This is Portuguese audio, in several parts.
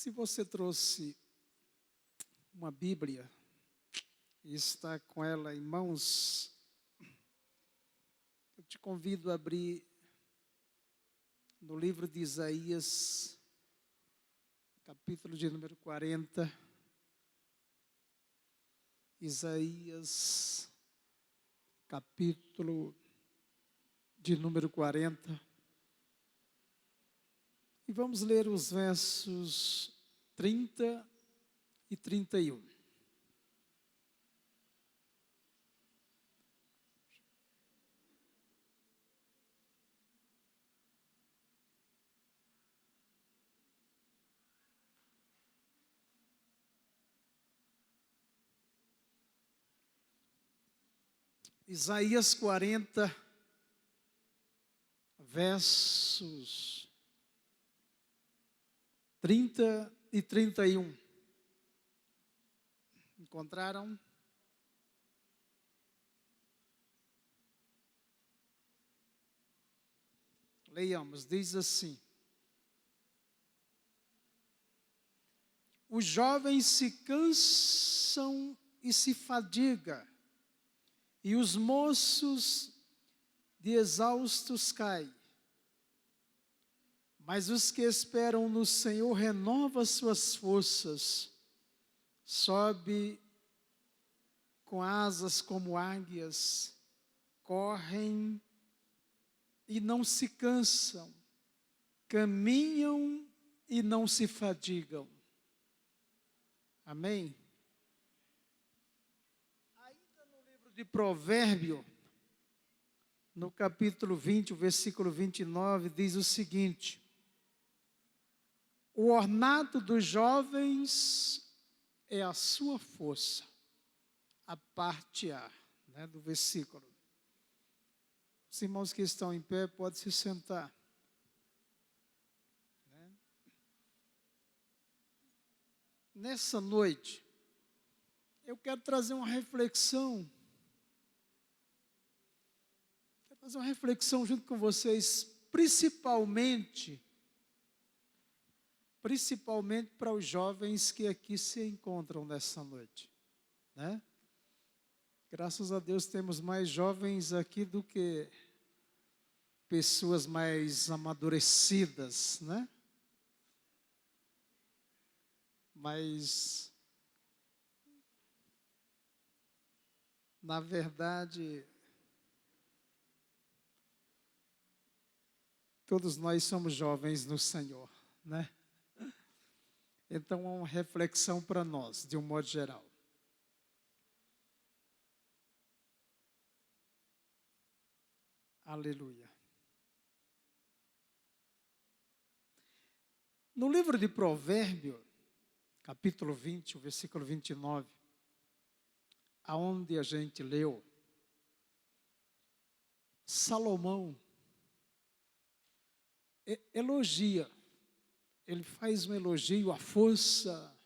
Se você trouxe uma Bíblia e está com ela em mãos, eu te convido a abrir no livro de Isaías, capítulo de número 40. Isaías, capítulo de número 40. E vamos ler os versos 30 e 31. Isaías 40, versos 30 e 31. Encontraram? Leiamos, diz assim: os jovens se cansam e se fadigam, e os moços de exaustos caem. Mas os que esperam no Senhor renovam suas forças, sobe com asas como águias, correm e não se cansam, caminham e não se fadigam. Amém? Ainda no livro de Provérbio, no capítulo 20, o versículo 29, diz o seguinte: o ornato dos jovens é a sua força. A parte A, do versículo. Os irmãos que estão em pé podem se sentar. Nessa noite, eu quero trazer uma reflexão. Quero fazer uma reflexão junto com vocês, principalmente para os jovens que aqui se encontram nessa noite, Graças a Deus temos mais jovens aqui do que pessoas mais amadurecidas, Mas, na verdade, todos nós somos jovens no Senhor, Então, é uma reflexão para nós, de um modo geral. Aleluia. No livro de Provérbio, capítulo 20, o versículo 29, aonde a gente leu, Salomão elogia, ele faz um elogio à força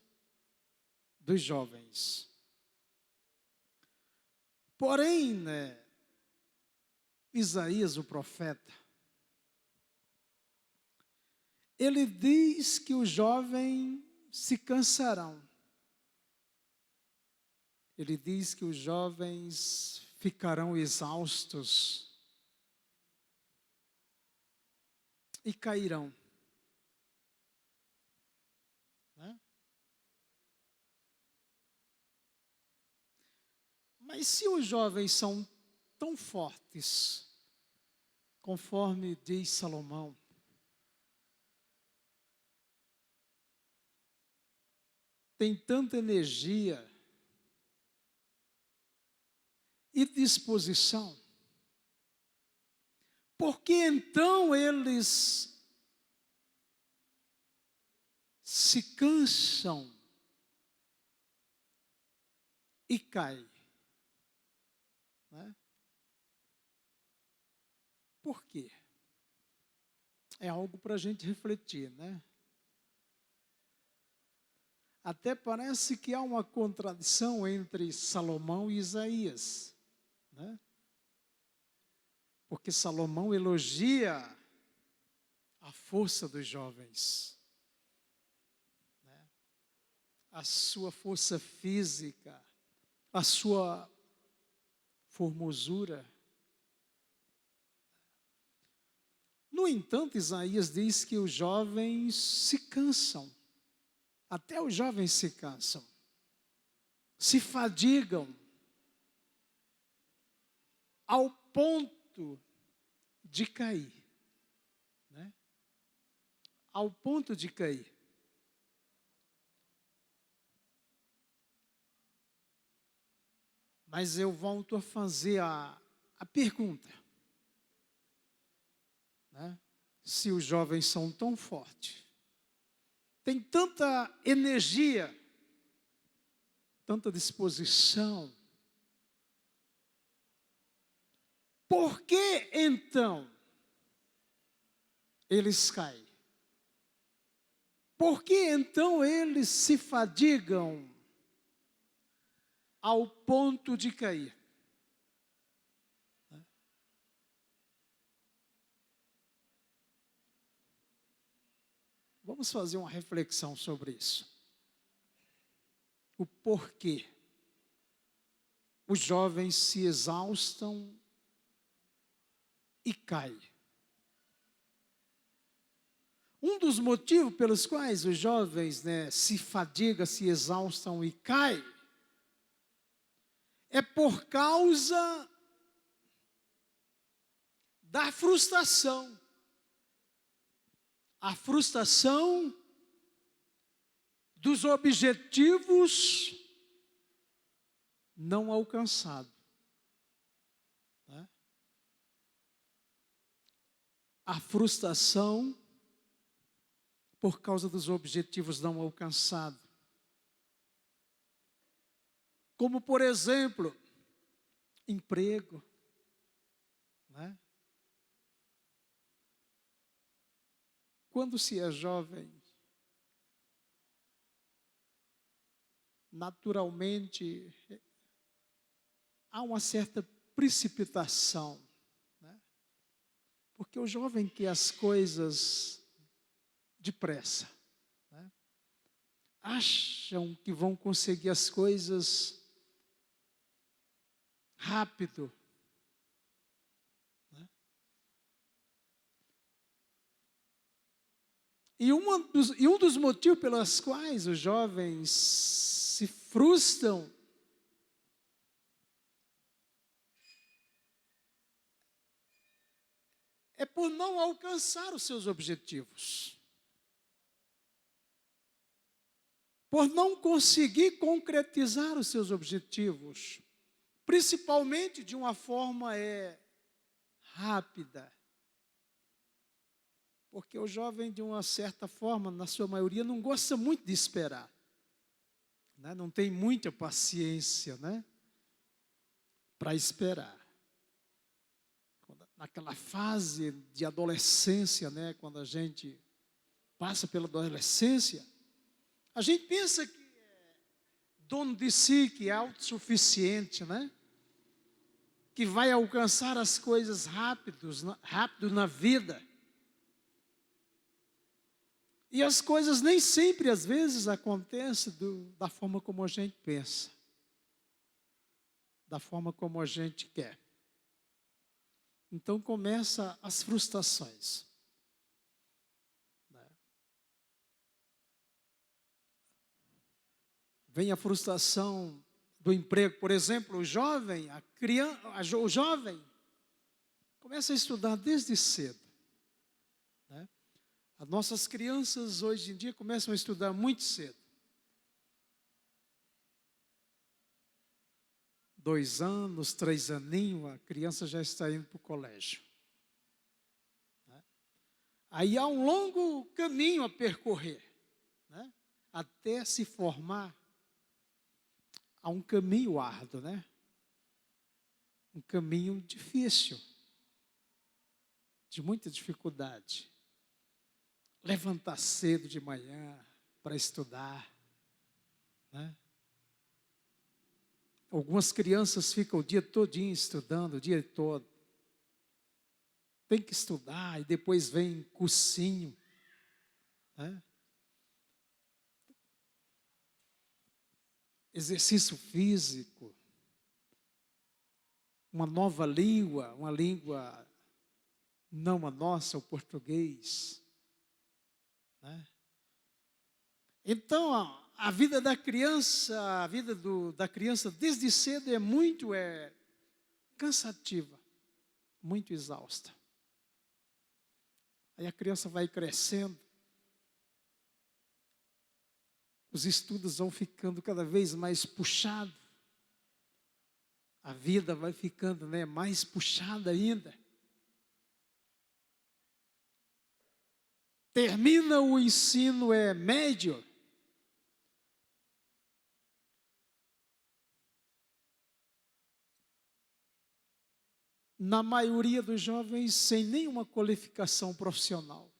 dos jovens. Porém, Isaías, o profeta, ele diz que os jovens se cansarão. Ele diz que os jovens ficarão exaustos e cairão. Mas se os jovens são tão fortes, conforme diz Salomão, tem tanta energia e disposição, por que então eles se cansam e caem? Por quê? É algo para a gente refletir, Até parece que há uma contradição entre Salomão e Isaías, Porque Salomão elogia a força dos jovens, a sua força física, a sua formosura. No entanto, Isaías diz que os jovens se cansam, até os jovens se cansam, se fadigam, ao ponto de cair, né? Ao ponto de cair. Mas eu volto a fazer a pergunta, né? Se os jovens são tão fortes, têm tanta energia, tanta disposição, por que então eles caem? Por que então eles se fadigam ao ponto de cair? Vamos fazer uma reflexão sobre isso. O porquê os jovens se exaustam e caem. Um dos motivos pelos quais os jovens, se fadigam, se exaustam e caem, é por causa da frustração. A frustração dos objetivos não alcançados. Né? A frustração por causa dos objetivos não alcançados. Como, por exemplo, emprego, né? Quando se é jovem, naturalmente, há uma certa precipitação, né? Porque o jovem quer as coisas depressa, né? Acham que vão conseguir as coisas rápido, né? E um dos motivos pelos quais os jovens se frustram é por não alcançar os seus objetivos. Por não conseguir concretizar os seus objetivos, principalmente de uma forma rápida. Porque o jovem, de uma certa forma, na sua maioria, não gosta muito de esperar, né? Não tem muita paciência, né, para esperar. Naquela fase de adolescência, né, quando a gente passa pela adolescência, a gente pensa que é dono de si, que é autossuficiente, né? Que vai alcançar as coisas rápido na vida. E as coisas nem sempre, às vezes, acontecem da forma como a gente pensa, da forma como a gente quer. Então começa as frustrações. Vem a frustração do emprego, por exemplo, o jovem começa a estudar desde cedo, né? As nossas crianças hoje em dia começam a estudar muito cedo. 2 anos, 3 aninhos, a criança já está indo para o colégio, né? Aí há um longo caminho a percorrer, né, até se formar. Há um caminho árduo, né? Um caminho difícil, de muita dificuldade. Levantar cedo de manhã para estudar, né? Algumas crianças ficam o dia todinho estudando, o dia todo. Tem que estudar e depois vem cursinho, né? exercício físico, uma nova língua, uma língua não a nossa, o português, né? Então, a vida da criança, da criança desde cedo é muito cansativa, muito exausta. Aí a criança vai crescendo, os estudos vão ficando cada vez mais puxados, a vida vai ficando, né, mais puxada ainda. Termina o ensino médio, na maioria dos jovens sem nenhuma qualificação profissional.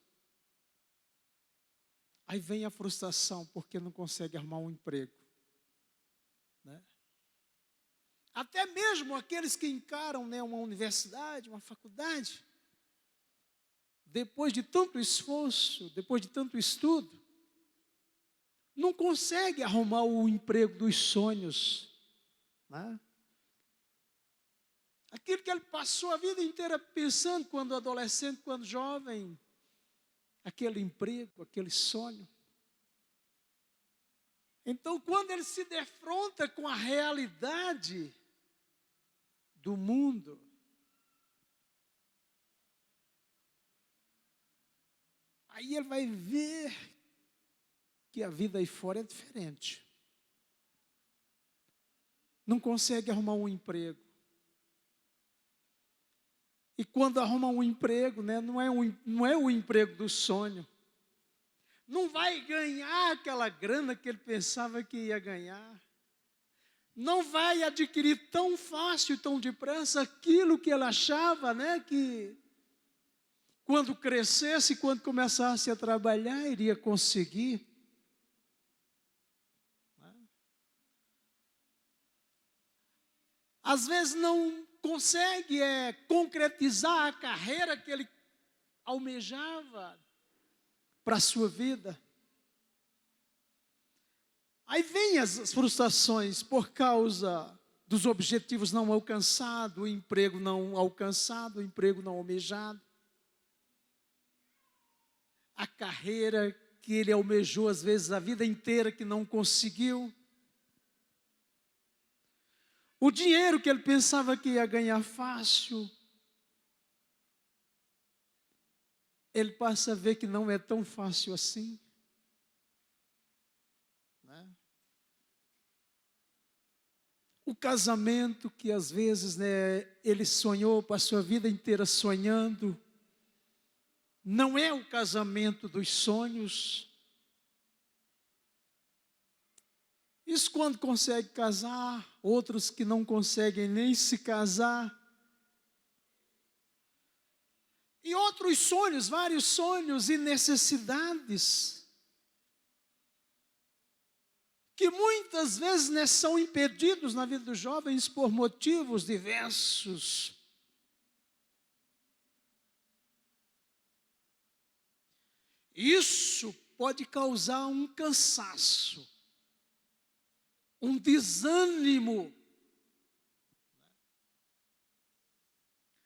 Aí vem a frustração porque não consegue arrumar um emprego, né? Até mesmo aqueles que encaram, né, uma universidade, uma faculdade, depois de tanto esforço, depois de tanto estudo, não consegue arrumar o emprego dos sonhos, né? Aquilo que ele passou a vida inteira pensando quando adolescente, quando jovem, aquele emprego, aquele sonho. Então, quando ele se defronta com a realidade do mundo, aí ele vai ver que a vida aí fora é diferente. Não consegue arrumar um emprego. E quando arruma um emprego, né, não é o emprego do sonho. Não vai ganhar aquela grana que ele pensava que ia ganhar. Não vai adquirir tão fácil e tão depressa aquilo que ele achava, né, que quando crescesse, quando começasse a trabalhar, iria conseguir. Às vezes não consegue concretizar a carreira que ele almejava para a sua vida. Aí vem as frustrações por causa dos objetivos não alcançados, o emprego não alcançado, o emprego não almejado. A carreira que ele almejou às vezes a vida inteira que não conseguiu. O dinheiro que ele pensava que ia ganhar fácil, ele passa a ver que não é tão fácil assim, né? O casamento que às vezes, né, ele sonhou, passou a vida inteira sonhando, não é o casamento dos sonhos. Isso quando consegue casar, outros que não conseguem nem se casar. E outros sonhos, vários sonhos e necessidades, que muitas vezes, né, são impedidos na vida dos jovens por motivos diversos. Isso pode causar um cansaço, um desânimo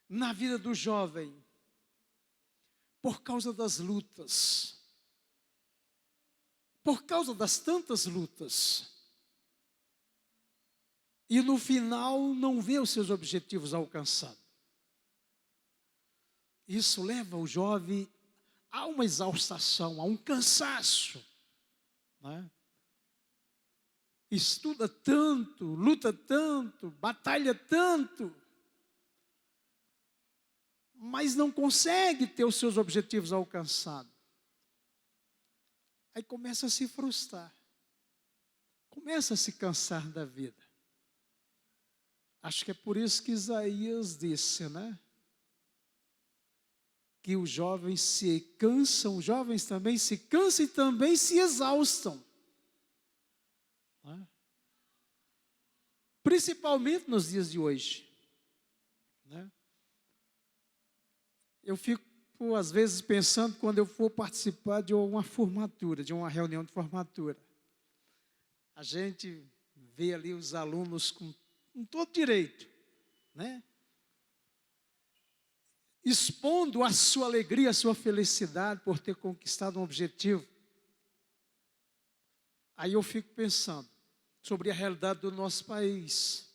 na vida do jovem, por causa das lutas, por causa das tantas lutas, e no final não vê os seus objetivos alcançados. Isso leva o jovem a uma exaustação, a um cansaço, né? Estuda tanto, luta tanto, batalha tanto, mas não consegue ter os seus objetivos alcançados. Aí começa a se frustrar, começa a se cansar da vida. Acho que é por isso que Isaías disse, né, que os jovens se cansam, os jovens também se cansam e também se exaustam, né? Principalmente nos dias de hoje, né? Eu fico, às vezes, pensando quando eu for participar de uma formatura, de uma reunião de formatura. A gente vê ali os alunos com todo direito, né? Expondo a sua alegria, a sua felicidade por ter conquistado um objetivo. Aí eu fico pensando sobre a realidade do nosso país.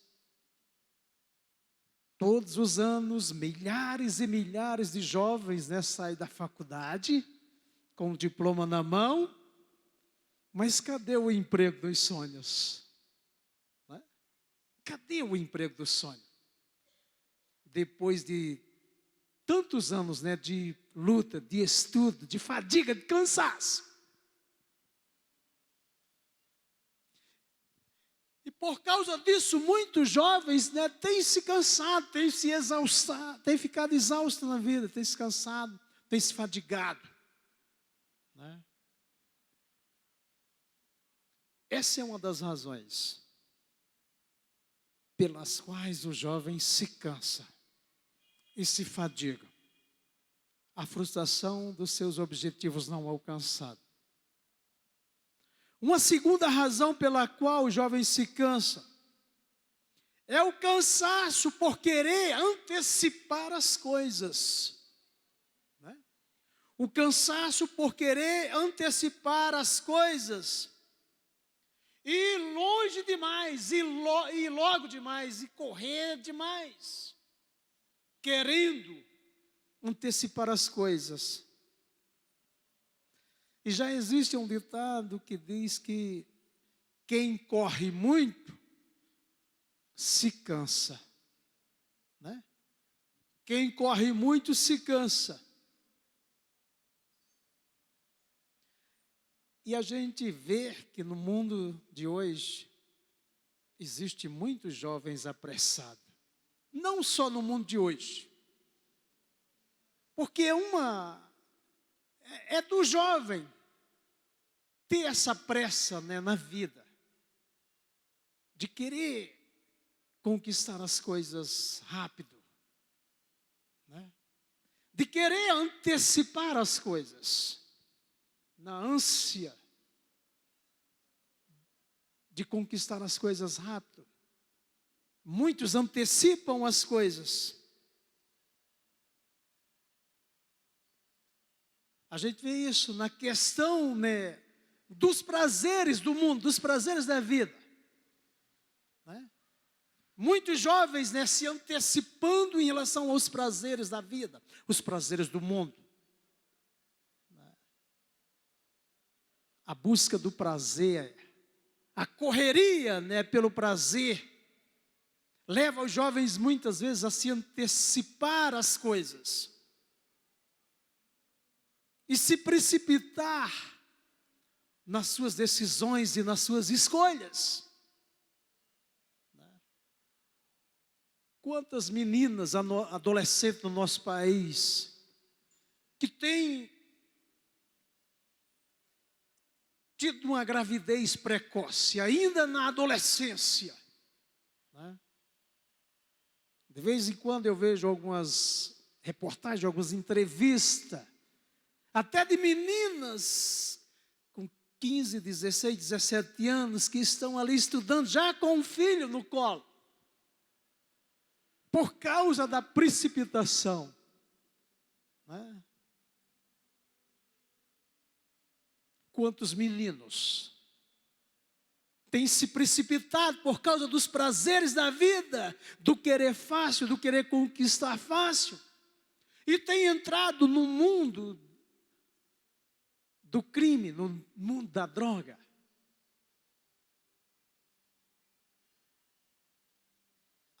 Todos os anos, milhares e milhares de jovens, né, saem da faculdade com o diploma na mão, mas cadê o emprego dos sonhos? Né? Cadê o emprego do sonho? Depois de tantos anos, né, de luta, de estudo, de fadiga, de cansaço. E por causa disso, muitos jovens, né, têm se cansado, têm se exaustado, têm ficado exaustos na vida, têm se cansado, têm se fadigado. Né? Essa é uma das razões pelas quais o jovem se cansa e se fadiga. A frustração dos seus objetivos não alcançados. Uma segunda razão pela qual o jovem se cansa é o cansaço por querer antecipar as coisas. Né? O cansaço por querer antecipar as coisas. E ir longe demais, e logo demais, e correr demais. Querendo antecipar as coisas. E já existe um ditado que diz que quem corre muito se cansa. Né? Quem corre muito se cansa. E a gente vê que no mundo de hoje existe muitos jovens apressados. Não só no mundo de hoje. Porque é do jovem ter essa pressa, né, na vida. De querer conquistar as coisas rápido. Né? De querer antecipar as coisas. Na ânsia de conquistar as coisas rápido. Muitos antecipam as coisas. A gente vê isso na questão, né, dos prazeres do mundo, dos prazeres da vida. Né? Muitos jovens, né, se antecipando em relação aos prazeres da vida, os prazeres do mundo. A busca do prazer, a correria, né, pelo prazer, leva os jovens muitas vezes a se antecipar as coisas. E se precipitar nas suas decisões e nas suas escolhas. Quantas meninas adolescentes no nosso país que têm tido uma gravidez precoce, ainda na adolescência. Né? De vez em quando eu vejo algumas reportagens, algumas entrevistas, até de meninas com 15, 16, 17 anos que estão ali estudando, já com um filho no colo, por causa da precipitação. Né? Quantos meninos têm se precipitado por causa dos prazeres da vida, do querer fácil, do querer conquistar fácil, e têm entrado no mundo do crime, no mundo da droga.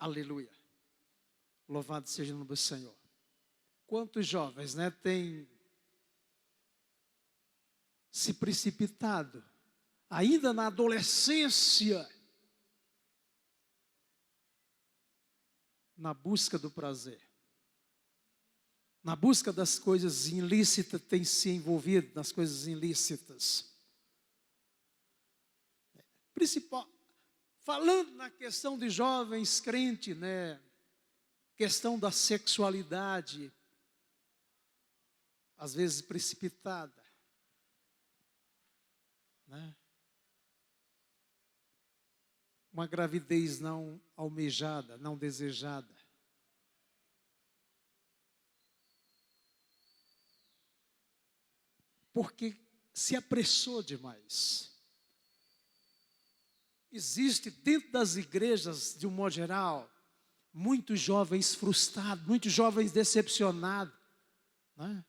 Aleluia. Louvado seja o nome do Senhor. Quantos jovens, né, têm se precipitado, ainda na adolescência, na busca do prazer, na busca das coisas ilícitas, tem se envolvido nas coisas ilícitas. Principal, falando na questão de jovens crentes, né, questão da sexualidade, às vezes precipitada. Né? uma gravidez não almejada, não desejada. Porque se apressou demais. Existe dentro das igrejas, de um modo geral, muitos jovens frustrados, muitos jovens decepcionados, né?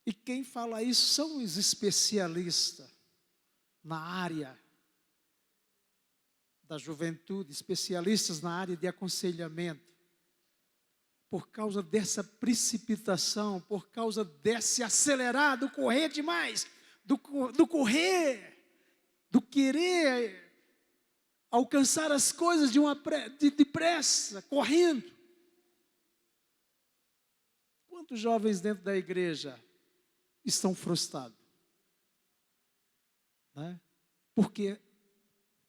E quem fala isso são os especialistas na área da juventude, especialistas na área de aconselhamento. Por causa dessa precipitação, por causa desse acelerar, do correr demais, do correr, do querer alcançar as coisas depressa, correndo. Quantos jovens dentro da igreja estão frustrados? Né? Porque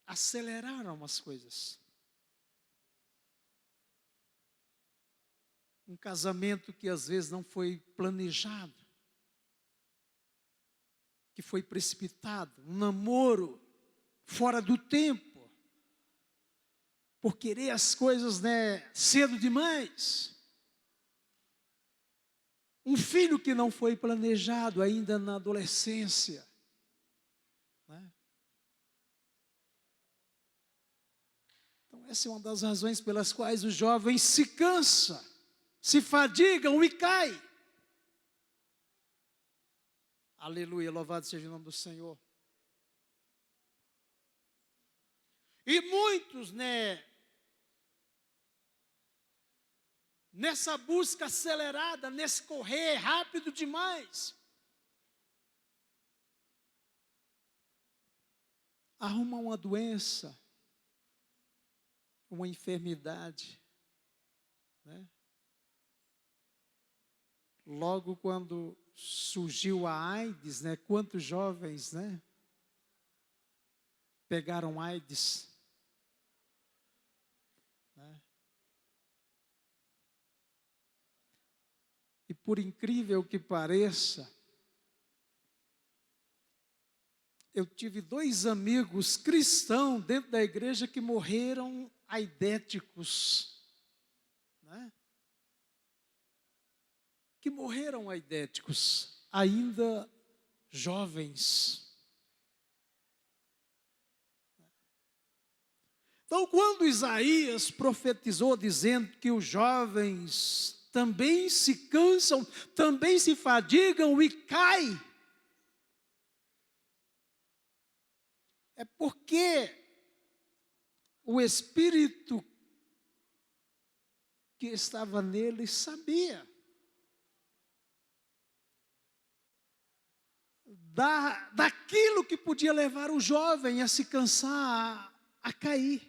aceleraram as coisas. Um casamento que às vezes não foi planejado, que foi precipitado, um namoro fora do tempo, por querer as coisas, né, cedo demais. Um filho que não foi planejado ainda na adolescência, né? Então essa é uma das razões pelas quais os jovens se cansam, se fadigam e caem. Aleluia, louvado seja o nome do Senhor. E muitos, né, nessa busca acelerada, nesse correr rápido demais, arrumam uma doença, uma enfermidade, né? Logo quando surgiu a AIDS, né? Quantos jovens, né, pegaram AIDS, né? E por incrível que pareça, eu tive 2 amigos cristãos dentro da igreja que morreram aidéticos, né? Que morreram aidéticos, ainda jovens. Então, quando Isaías profetizou dizendo que os jovens também se cansam, também se fadigam e caem, é porque o Espírito que estava nele sabia daquilo que podia levar o jovem a se cansar, a cair.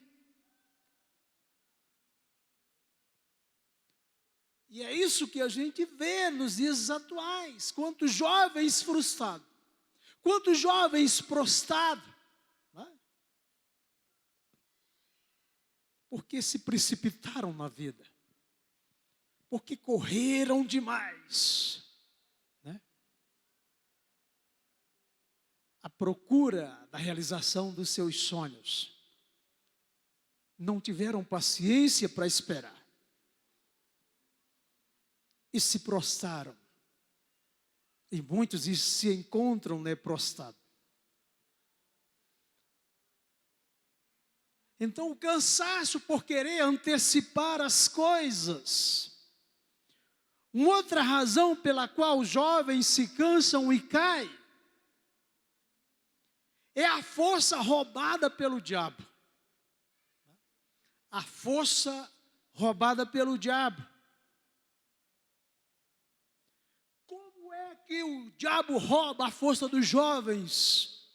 E é isso que a gente vê nos dias atuais. Quantos jovens frustrados, quantos jovens prostrados, né? Porque se precipitaram na vida, porque correram demais, né? À procura da realização dos seus sonhos. Não tiveram paciência para esperar. E se prostraram. E muitos se encontram, né, prostrados. Então o cansaço por querer antecipar as coisas. Uma outra razão pela qual os jovens se cansam e caem é a força roubada pelo diabo. A força roubada pelo diabo. Como é que o diabo rouba a força dos jovens?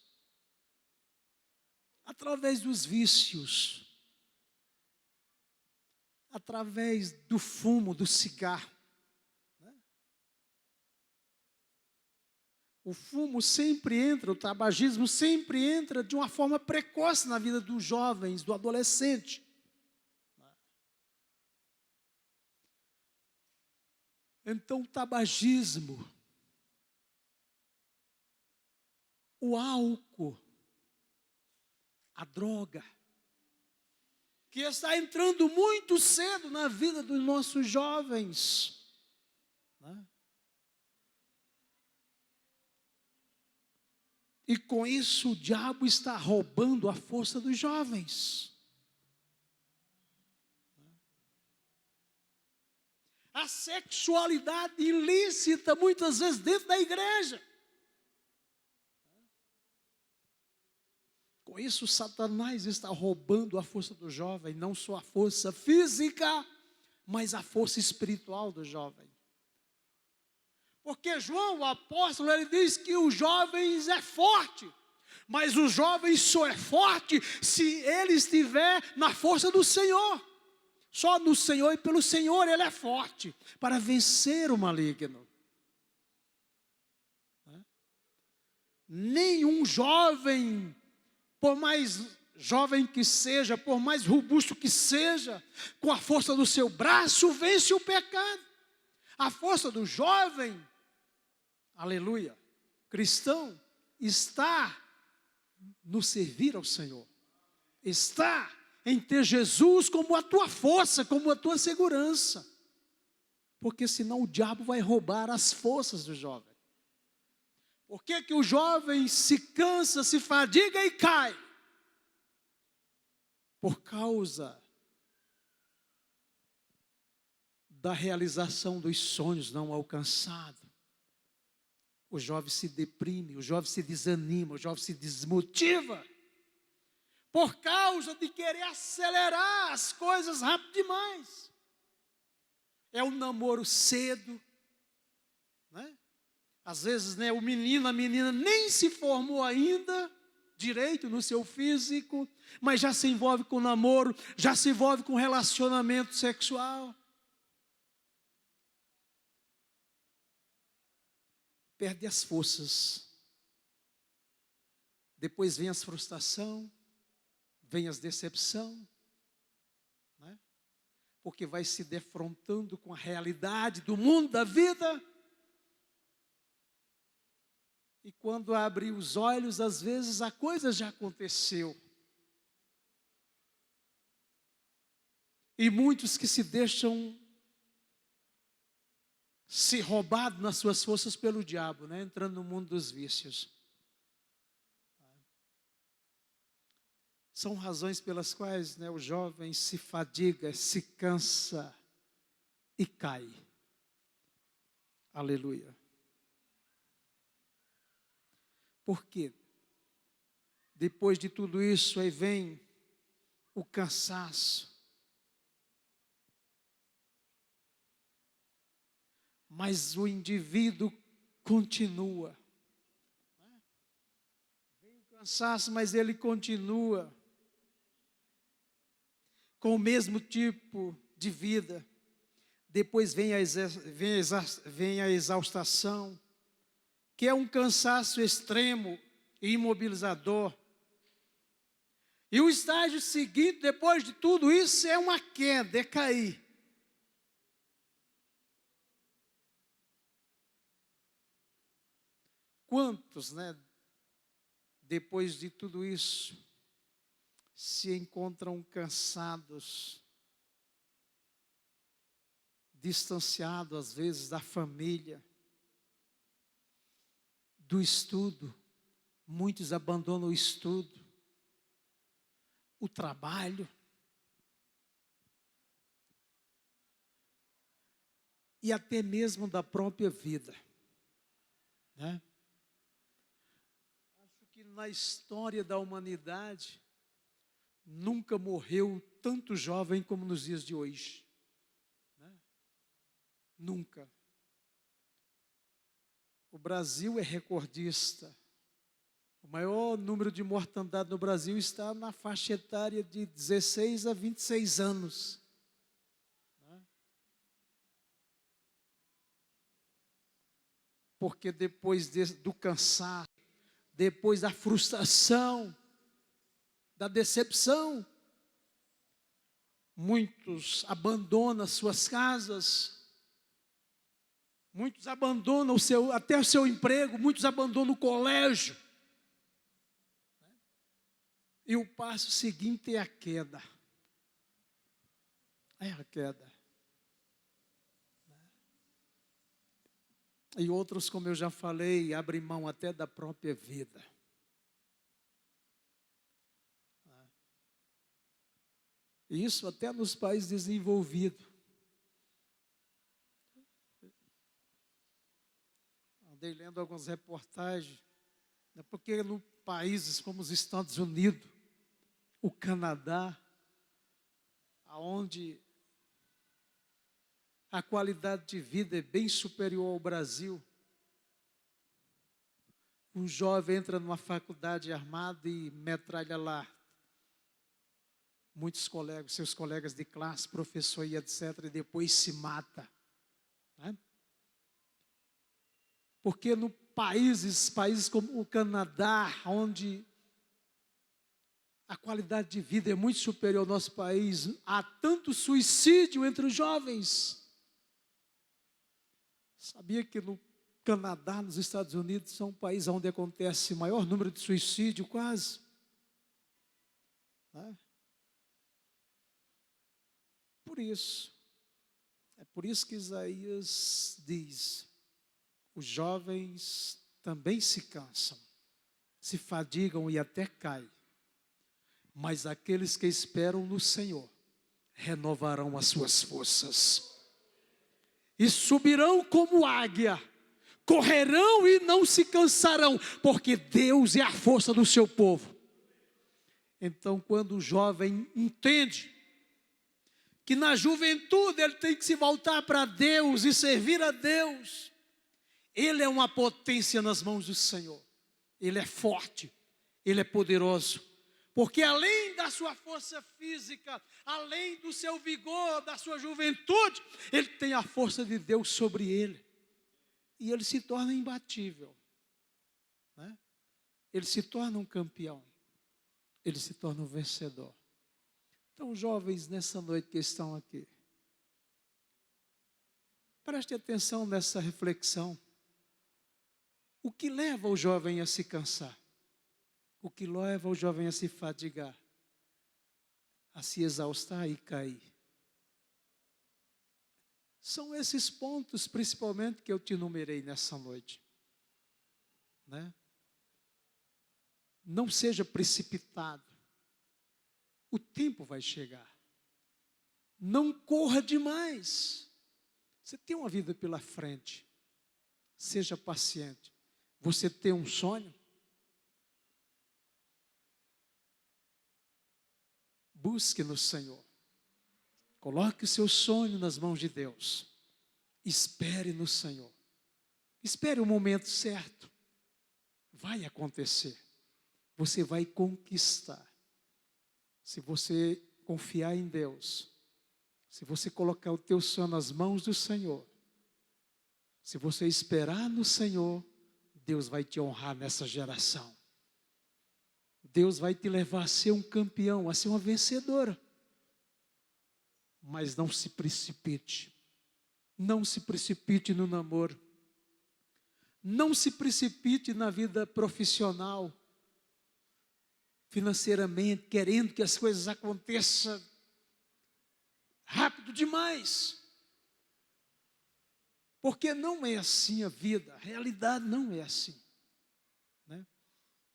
Através dos vícios. Através do fumo, do cigarro. O fumo sempre entra, o tabagismo sempre entra de uma forma precoce na vida dos jovens, do adolescente. Então o tabagismo, o álcool, a droga, que está entrando muito cedo na vida dos nossos jovens, né? E com isso o diabo está roubando a força dos jovens. A sexualidade ilícita, muitas vezes dentro da igreja. Com isso, Satanás está roubando a força do jovem, não só a força física, mas a força espiritual do jovem. Porque João, o apóstolo, ele diz que os jovens é forte, mas o jovem só é forte se ele estiver na força do Senhor. Só no Senhor e pelo Senhor ele é forte para vencer o maligno. Nenhum jovem, por mais jovem que seja, por mais robusto que seja, com a força do seu braço, vence o pecado. A força do jovem, aleluia, cristão, está no servir ao Senhor. Está em ter Jesus como a tua força, como a tua segurança. Porque senão o diabo vai roubar as forças do jovem. Por que que o jovem se cansa, se fadiga e cai? Por causa da realização dos sonhos não alcançados. O jovem se deprime, o jovem se desanima, o jovem se desmotiva. Por causa de querer acelerar as coisas rápido demais. É um namoro cedo, né? Às vezes, né, o menino, a menina nem se formou ainda direito no seu físico, mas já se envolve com namoro, já se envolve com relacionamento sexual. Perde as forças. Depois vem as frustração, vem as decepção, né? Porque vai se defrontando com a realidade do mundo, da vida. E quando abre os olhos, às vezes a coisa já aconteceu. E muitos que se deixam se roubados nas suas forças pelo diabo, né? Entrando no mundo dos vícios. São razões pelas quais, né, o jovem se fadiga, se cansa e cai. Aleluia. Por quê? Depois de tudo isso, aí vem o cansaço. Mas o indivíduo continua. Vem o cansaço, mas ele continua com o mesmo tipo de vida. Depois vem a exaustação, que é um cansaço extremo e imobilizador. E o estágio seguinte, depois de tudo isso, é uma queda, é cair. Quantos, né, depois de tudo isso, se encontram cansados, distanciados às vezes da família, do estudo. Muitos abandonam o estudo, o trabalho, e até mesmo da própria vida, né? Acho que na história da humanidade nunca morreu tanto jovem como nos dias de hoje, né? Nunca. O Brasil é recordista. O maior número de mortandade no Brasil está na faixa etária de 16 a 26 anos. Porque depois do cansaço, depois da frustração, da decepção, muitos abandonam suas casas, muitos abandonam até o seu emprego, muitos abandonam o colégio, E o passo seguinte é a queda. É a queda. E outros, como eu já falei, abrem mão até da própria vida. Isso até nos países desenvolvidos. Andei lendo algumas reportagens, porque em países como os Estados Unidos, o Canadá, onde a qualidade de vida é bem superior ao Brasil, um jovem entra numa faculdade armado e metralha lá muitos colegas, seus colegas de classe, professor e etc., e depois se mata. Né? Porque no países como o Canadá, onde a qualidade de vida é muito superior ao nosso país, há tanto suicídio entre os jovens. Sabia que no Canadá, nos Estados Unidos, são um país onde acontece o maior número de suicídio, quase. Né? É por isso que Isaías diz, os jovens também se cansam, se fadigam e até caem, mas aqueles que esperam no Senhor renovarão as suas forças, e subirão como águia, correrão e não se cansarão, porque Deus é a força do seu povo. Então, quando o jovem entende que na juventude ele tem que se voltar para Deus e servir a Deus, ele é uma potência nas mãos do Senhor, ele é forte, ele é poderoso, porque além da sua força física, além do seu vigor, da sua juventude, ele tem a força de Deus sobre ele, e ele se torna imbatível, né? Ele se torna um campeão, ele se torna um vencedor. Então, jovens, nessa noite que estão aqui, preste atenção nessa reflexão. O que leva o jovem a se cansar? O que leva o jovem a se fadigar? A se exaustar e cair? São esses pontos, principalmente, que eu te enumerei nessa noite. Né? Não seja precipitado. O tempo vai chegar. Não corra demais. Você tem uma vida pela frente. Seja paciente. Você tem um sonho? Busque no Senhor. Coloque o seu sonho nas mãos de Deus. Espere no Senhor. Espere o momento certo. Vai acontecer. Você vai conquistar. Se você confiar em Deus, se você colocar o teu sonho nas mãos do Senhor, se você esperar no Senhor, Deus vai te honrar nessa geração. Deus vai te levar a ser um campeão, a ser uma vencedora. Mas não se precipite. Não se precipite no namoro. Não se precipite na vida profissional. Financeiramente, querendo que as coisas aconteçam rápido demais. Porque não é assim a vida, a realidade não é assim. Né?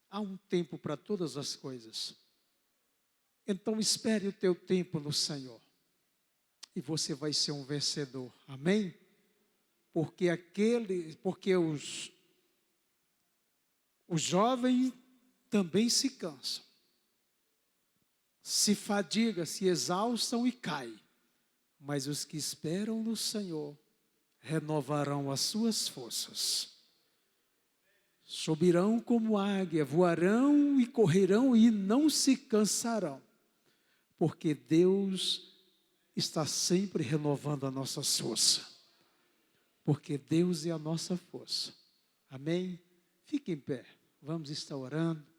Há um tempo para todas as coisas. Então espere o teu tempo no Senhor. E você vai ser um vencedor. Amém? Porque os jovens também se cansam, se fadigam, se exaustam e caem. Mas os que esperam no Senhor renovarão as suas forças. Subirão como águia, voarão e correrão e não se cansarão. Porque Deus está sempre renovando a nossa força. Porque Deus é a nossa força. Amém? Fique em pé. Vamos estar orando.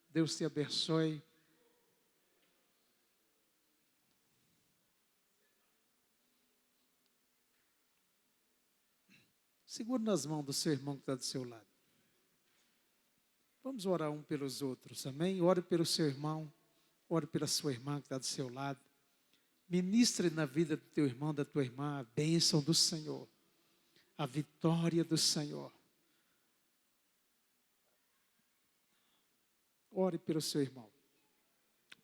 Deus te abençoe. Segure nas mãos do seu irmão que está do seu lado. Vamos orar um pelos outros, amém? Ore pelo seu irmão. Ore pela sua irmã que está do seu lado. Ministre na vida do teu irmão, da tua irmã, a bênção do Senhor, a vitória do Senhor. Ore pelo seu irmão.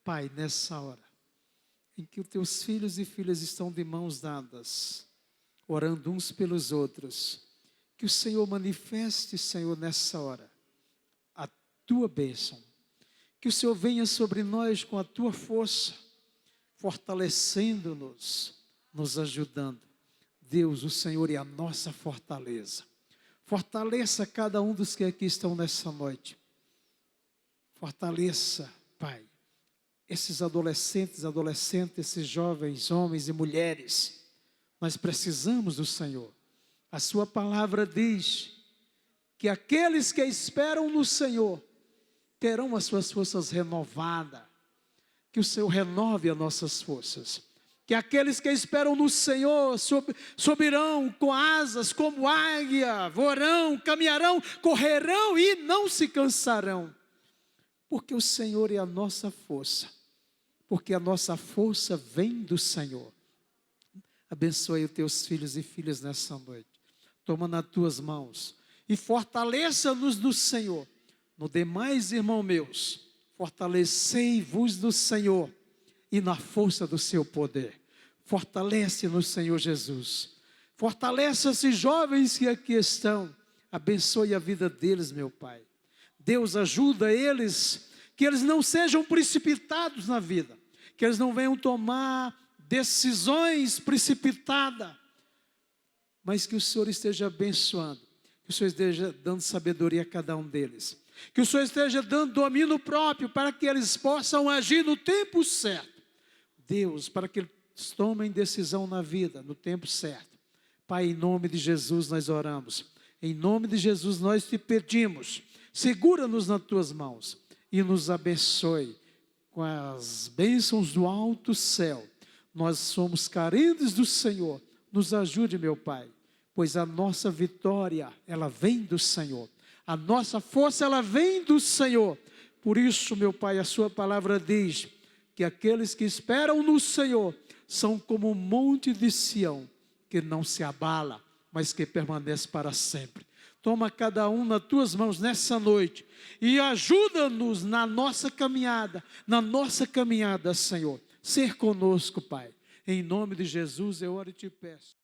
Pai, nessa hora, em que os teus filhos e filhas estão de mãos dadas, orando uns pelos outros, que o Senhor manifeste, Senhor, nessa hora, a tua bênção. Que o Senhor venha sobre nós com a tua força, fortalecendo-nos, nos ajudando. Deus, o Senhor é a nossa fortaleza. Fortaleça cada um dos que aqui estão nessa noite. Fortaleça, Pai, esses adolescentes, esses jovens, homens e mulheres. Nós precisamos do Senhor. A sua palavra diz que aqueles que esperam no Senhor terão as suas forças renovadas. Que o Senhor renove as nossas forças. Que aqueles que esperam no Senhor subirão com asas como águia, voarão, caminharão, correrão e não se cansarão. Porque o Senhor é a nossa força. Porque a nossa força vem do Senhor. Abençoe os teus filhos e filhas nessa noite. Toma nas tuas mãos e fortaleça-nos no Senhor. No demais, irmãos meus, fortalecei-vos no Senhor e na força do seu poder. Fortalece-nos, Senhor Jesus. Fortalece esses jovens que aqui estão. Abençoe a vida deles, meu Pai. Deus ajuda eles, que eles não sejam precipitados na vida, que eles não venham tomar decisões precipitadas, mas que o Senhor esteja abençoando, que o Senhor esteja dando sabedoria a cada um deles, que o Senhor esteja dando domínio próprio para que eles possam agir no tempo certo. Deus, para que eles tomem decisão na vida, no tempo certo. Pai, em nome de Jesus nós oramos, em nome de Jesus nós te pedimos, segura-nos nas tuas mãos e nos abençoe com as bênçãos do alto céu. Nós somos carentes do Senhor, nos ajude, meu Pai, pois a nossa vitória, ela vem do Senhor. A nossa força, ela vem do Senhor. Por isso, meu Pai, a sua palavra diz que aqueles que esperam no Senhor são como um monte de Sião, que não se abala, mas que permanece para sempre. Toma cada um nas tuas mãos nessa noite e ajuda-nos na nossa caminhada, Senhor. Ser conosco, Pai. Em nome de Jesus eu oro e te peço.